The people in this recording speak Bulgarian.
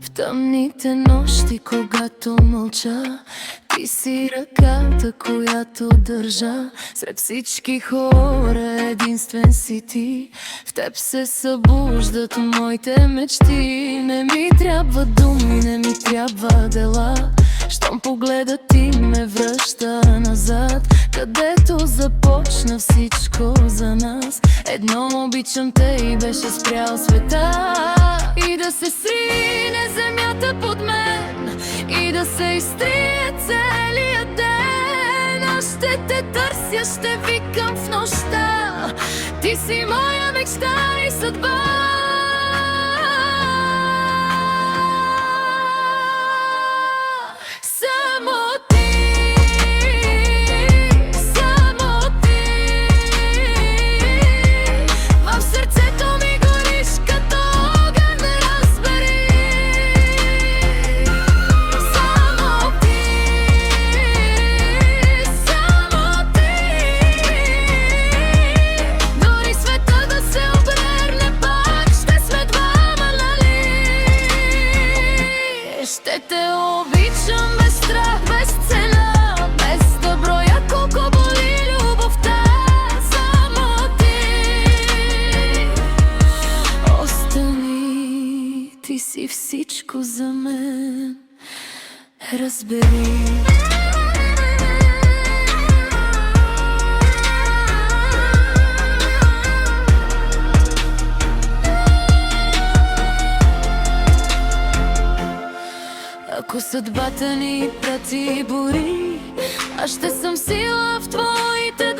В тъмните нощи, когато мълча, ти си ръката, която държа. Сред всички хора единствен си ти. В теб се събуждат моите мечти. Не ми трябва думи, не ми трябва дела. Щом погледът ти ме връща назад, където започна всичко за нас. Едно обичам те и беше спрял света. И да се срине земята под мен, и да се изтрие целият ден. Аз ще те търся, ще викам в нощта. Ти си моя мечта и съдба. Ще те обичам без страх, без цена, без да броя колко боли любовта. Само ти остани, ти си всичко за мен, разбери. Ако съдбата ни прати бури, аз ще съм сила в твоите